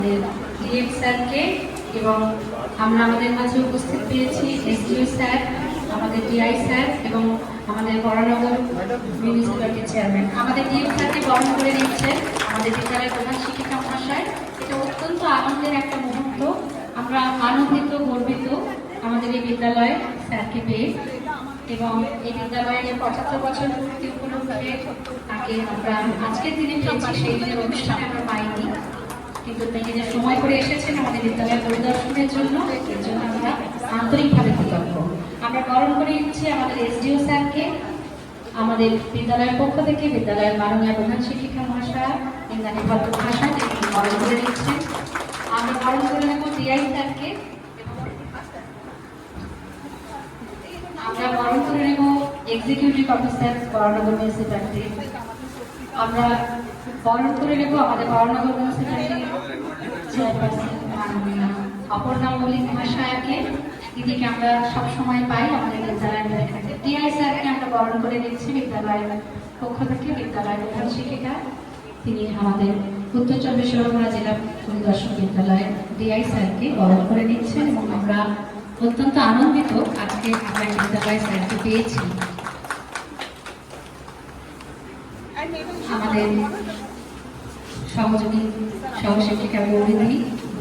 DM স্যারকে এবং আমরা আমাদের মাঝে উপস্থিত পেয়েছি এসডিও স্যার, আমাদের ডিআই স্যার এবং আমাদের বরানগর মিউনিসিপ্যালিটি চেয়ারম্যান। আমাদের ডিএম স্যারকে বরণ করে নিচ্ছেন আমাদের বিদ্যালয়ের প্রধান শিক্ষিকা মহাশয়। এটা অত্যন্ত আনন্দের একটা মুহূর্ত। আমরা আনন্দিত, গর্বিত আমাদের এই বিদ্যালয়ে স্যারকে পেয়ে এবং এই বিদ্যালয়ের ৭৫ বছর পূর্তি উপলক্ষে তাকে আমরা আজকের দিনে পেয়েছি। সেই দিনের অনুষ্ঠানে আমরা পাইনি, কিন্তু তিনি যে সময় করে এসেছেন আমাদের বিদ্যালয় পরিদর্শনের জন্য, এর জন্য আমরা আন্তরিকভাবে কৃতজ্ঞ। আমরা বরণ করে নিচ্ছি আমাদের এসডিও স্যারকে আমাদের বিদ্যালয়ের পক্ষ থেকে, বিদ্যালয়ের মাননীয় প্রধান শিক্ষিকা মহাশয়া ইন্দ্রাণী ভদ্র মহাশয় তিনি বরণ করে নিচ্ছেন। আমরা বরণ করে নেব ডিআই স্যারকে, আমরা বরণ করে নেব এক্সিকিউটিভ অফিসার বরানগর মিউনিসিপ্যালিটি। আমরা বরণ করে নেব আমাদের বরানগর মিউনিসিপ্যালিটির চেয়ারপারসন মাননীয় অপর্ণা মল্লিক মহাশয়াকে। দিদিকে আমরা সবসময় পাই আমাদের বিদ্যালয়ের কাছে। ডিআই স্যারকে আমরা বরণ করে নিচ্ছি বিদ্যালয়ের পক্ষ থেকে, বিদ্যালয়ের প্রধান শিক্ষিকা তিনি আমাদের উত্তর চব্বিশ পরগনা জেলা পরিদর্শক বিদ্যালয়ের ডিআই স্যারকে বরণ করে নিচ্ছেন এবং আমরা অত্যন্ত আনন্দিত আজকে আমরা বিদ্যালয় স্যারকে পেয়েছি। আমাদের সহযোগী সহশিক্ষিকা গৌরী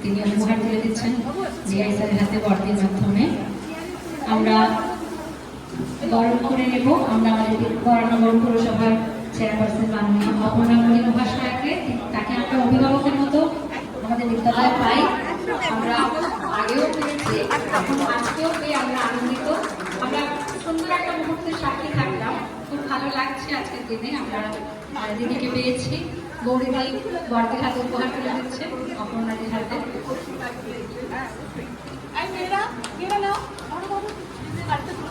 তিনি উপহার তুলে দিচ্ছেন ডিআই স্যারের হাতে বরদের মাধ্যমে। আমরা বরণ করে নেব আমরা আমাদের বরানগর পৌরসভার চেয়ারপারসন মাননীয় অপর্ণা মল্লিক মহাশয়াকে। তাকে আমরা অভিভাবকের মতো আমাদের বিদ্যালয়ে পাই, আমরা আগেও পেয়েছি, এখন আজকেও পেয়ে আমরা আনন্দিত। আমরা সুন্দর একটা মুহূর্তের সাক্ষী থাকলাম, খুব ভালো লাগছে আজকের দিনে আমরা দিদিকে পেয়েছি। গৌরীদি বরদের হাতে উপহার তুলে দিচ্ছে অপর্ণাদির হাতে।